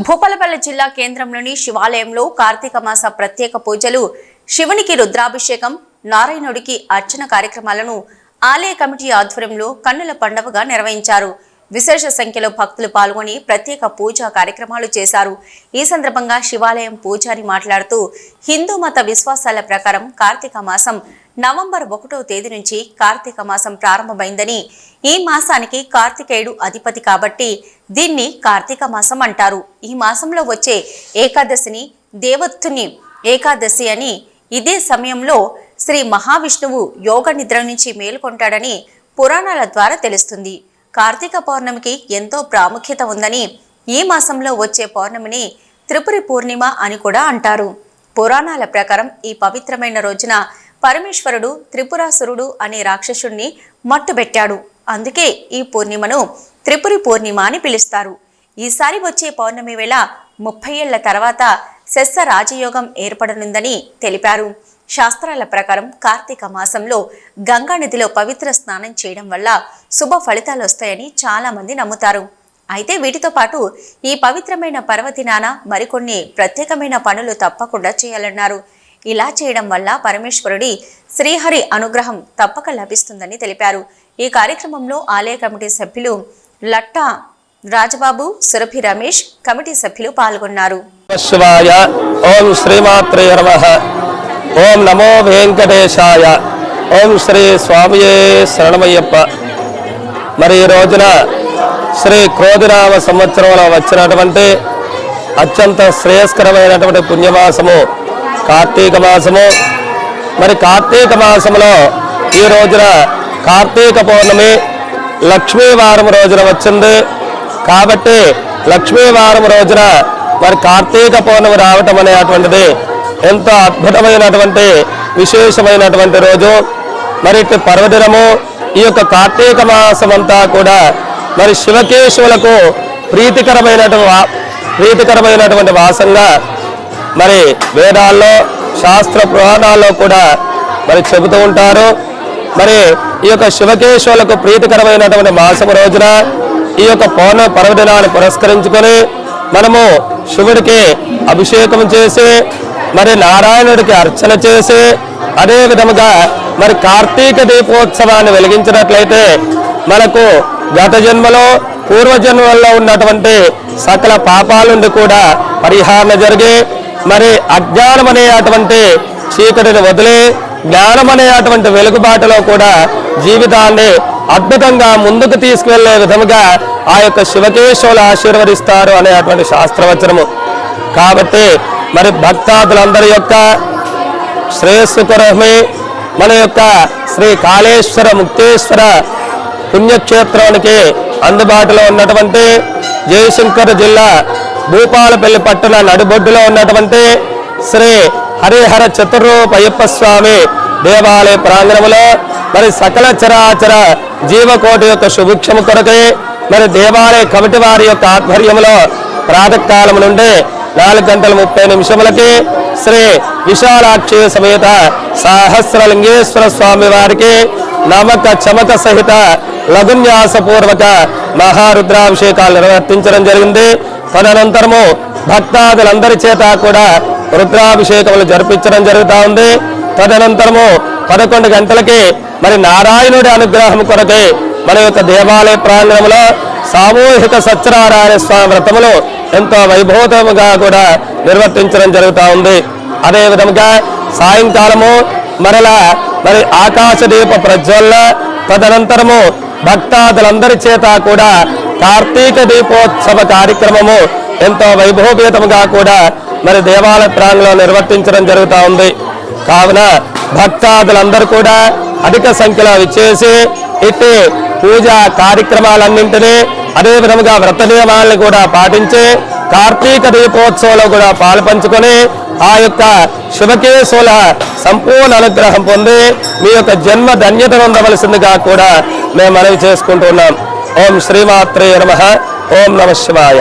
భూపాలపల్లి జిల్లా కేంద్రంలోని శివాలయంలో కార్తీక మాస ప్రత్యేక పూజలు, శివునికి రుద్రాభిషేకం, నారాయణుడికి అర్చన కార్యక్రమాలను ఆలయ కమిటీ ఆధ్వర్యంలో కన్నుల పండుగగా నిర్వహించారు. విశేష సంఖ్యలో భక్తులు పాల్గొని ప్రత్యేక పూజా కార్యక్రమాలు చేశారు. ఈ సందర్భంగా శివాలయం పూజారి మాట్లాడుతూ, హిందూ మత విశ్వాసాల ప్రకారం కార్తీక మాసం నవంబర్ 1వ తేదీ నుంచి కార్తీక మాసం ప్రారంభమైందని, ఈ మాసానికి కార్తికేయుడు అధిపతి కాబట్టి దీన్ని కార్తీక మాసం అంటారు. ఈ మాసంలో వచ్చే ఏకాదశిని దేవత్తుని ఏకాదశి అని, ఇదే సమయంలో శ్రీ మహావిష్ణువు యోగ నిద్ర నుంచి మేలుకొంటాడని పురాణాల ద్వారా తెలుస్తుంది. కార్తీక పౌర్ణమికి ఎంతో ప్రాముఖ్యత ఉందని, ఈ మాసంలో వచ్చే పౌర్ణమిని త్రిపురి పూర్ణిమ అని కూడా అంటారు. పురాణాల ప్రకారం ఈ పవిత్రమైన రోజున పరమేశ్వరుడు త్రిపురాసురుడు అనే రాక్షసుడిని మట్టుబెట్టాడు. అందుకే ఈ పూర్ణిమను త్రిపురి పూర్ణిమ అని పిలుస్తారు. ఈసారి వచ్చే పౌర్ణమి వేళ 30 ఏళ్ల తర్వాత శస్య రాజయోగం ఏర్పడనుందని తెలిపారు. శాస్త్రాల ప్రకారం కార్తీక మాసంలో గంగా నదిలో పవిత్ర స్నానం చేయడం వల్ల శుభ ఫలితాలు వస్తాయని చాలా మంది నమ్ముతారు. అయితే వీటితో పాటు ఈ పవిత్రమైన పర్వదినాన మరికొన్ని ప్రత్యేకమైన పనులు తప్పకుండా చేయాలన్నారు. ఇలా చేయడం వల్ల పరమేశ్వరుడి శ్రీహరి అనుగ్రహం తప్పక లభిస్తుందని తెలిపారు. ఈ కార్యక్రమంలో ఆలయ కమిటీ సభ్యులు లట్టా రాజబాబు, సురభి రమేష్, కమిటీ సభ్యులు పాల్గొన్నారు. ఓం శ్రీమాత్రే నమః. ఓం నమో వెంకటేశాయ. ఓం శ్రీ స్వామియే శరణమయ్యప్ప. మరి ఈ రోజున శ్రీ క్రోధినామ సంవత్సరంలో వచ్చినటువంటి అత్యంత శ్రేయస్కరమైనటువంటి పుణ్యమాసము కార్తీక మాసము. మరి కార్తీక మాసంలో ఈ రోజున కార్తీక పౌర్ణమి లక్ష్మీవారం రోజున వచ్చింది కాబట్టి లక్ష్మీవారం రోజున మరి కార్తీక పౌర్ణమి రావటం అనేటువంటిది ఎంతో అద్భుతమైనటువంటి విశేషమైనటువంటి రోజు. మరి పర్వదినము ఈ యొక్క కార్తీక మాసం అంతా కూడా మరి శివకేశవులకు ప్రీతికరమైనటువంటి వాసంగా మరి వేదాల్లో శాస్త్ర పురాణాల్లో కూడా మరి చెబుతూ ఉంటారు. మరి ఈ యొక్క శివకేశవులకు ప్రీతికరమైనటువంటి మాసం రోజున ఈ యొక్క పర్వదినాన్ని పురస్కరించుకొని మనము శివుడికి అభిషేకం చేసి మరి నారాయణుడికి అర్చన చేసి అదే విధముగా మరి కార్తీక దీపోత్సవాన్ని వెలిగించినట్లయితే మనకు గత జన్మలో పూర్వజన్మల్లో ఉన్నటువంటి సకల పాపాల నుండి కూడా పరిహారణ జరిగి మరి అజ్ఞానం అనేటువంటి చీకటిని వదిలి జ్ఞానం అనేటువంటి వెలుగుబాటులో కూడా జీవితాన్ని అద్భుతంగా ముందుకు తీసుకువెళ్లే విధముగా ఆ యొక్క శివకేశవులు ఆశీర్వదిస్తారు అనేటువంటి శాస్త్రవచనము. కాబట్టి మరి భక్తాదులందరి యొక్క శ్రేయస్సు కొరమే మన యొక్క శ్రీ కాళేశ్వర ముక్తేశ్వర పుణ్యక్షేత్రానికి అందుబాటులో ఉన్నటువంటి జయశంకర్ జిల్లా భూపాలపల్లి పట్టణ నడిబొడ్డులో ఉన్నటువంటి శ్రీ హరిహర చతుర్రూపయ్యప్ప స్వామి దేవాలయ ప్రాంగణంలో మరి సకల చరాచర జీవకోటి యొక్క శుభిక్షము కొరకై మరి దేవాలయ కమిటీ వారి యొక్క ఆధ్వర్యంలో ప్రాతకాలం నుండి 4:30 శ్రీ విశాలాక్షి సమేత సహస్రలింగేశ్వర స్వామి వారికి నమక చమక సహిత లఘున్యాసపూర్వక మహారుద్రాభిషేకాలు నిర్వర్తించడం జరిగింది. తదనంతరము భక్తాదులందరి చేత కూడా రుద్రాభిషేకములు జరిపించడం జరుగుతూ ఉంది. తదనంతరము 11 గంటలకి మరి నారాయణుడి అనుగ్రహం కొరకై మన యొక్క దేవాలయ ప్రాంగణంలో సామూహిక సత్యనారాయణ స్వామి వ్రతములు ఎంతో వైభవముగా కూడా నిర్వర్తించడం జరుగుతూ ఉంది. అదే విధంగా సాయంకాలము మరలా మరి ఆకాశ దీప ప్రజ్వలన, తదనంతరము భక్తాదులందరి చేత కూడా కార్తీక దీపోత్సవ కార్యక్రమము ఎంతో వైభవపేతముగా కూడా మరి దేవాలయ ప్రాంగణంలో నిర్వర్తించడం జరుగుతూ ఉంది. కావున భక్తాదులందరూ కూడా అధిక సంఖ్యలో విచ్చేసి ఇట్టి పూజా కార్యక్రమాలన్నింటినీ అదే విధముగా వ్రత నియమాలను కూడా పాటించి కార్తీక దీపోత్సవంలో కూడా పాల్పంచుకొని ఆ యొక్క శివకేశవుల సంపూర్ణ అనుగ్రహం పొంది మీ యొక్క జన్మ ధన్యత పొందవలసిందిగా కూడా మేము మనవి చేసుకుంటున్నాం. ఓం శ్రీమాత్రే నమః. ఓం నమః శివాయ.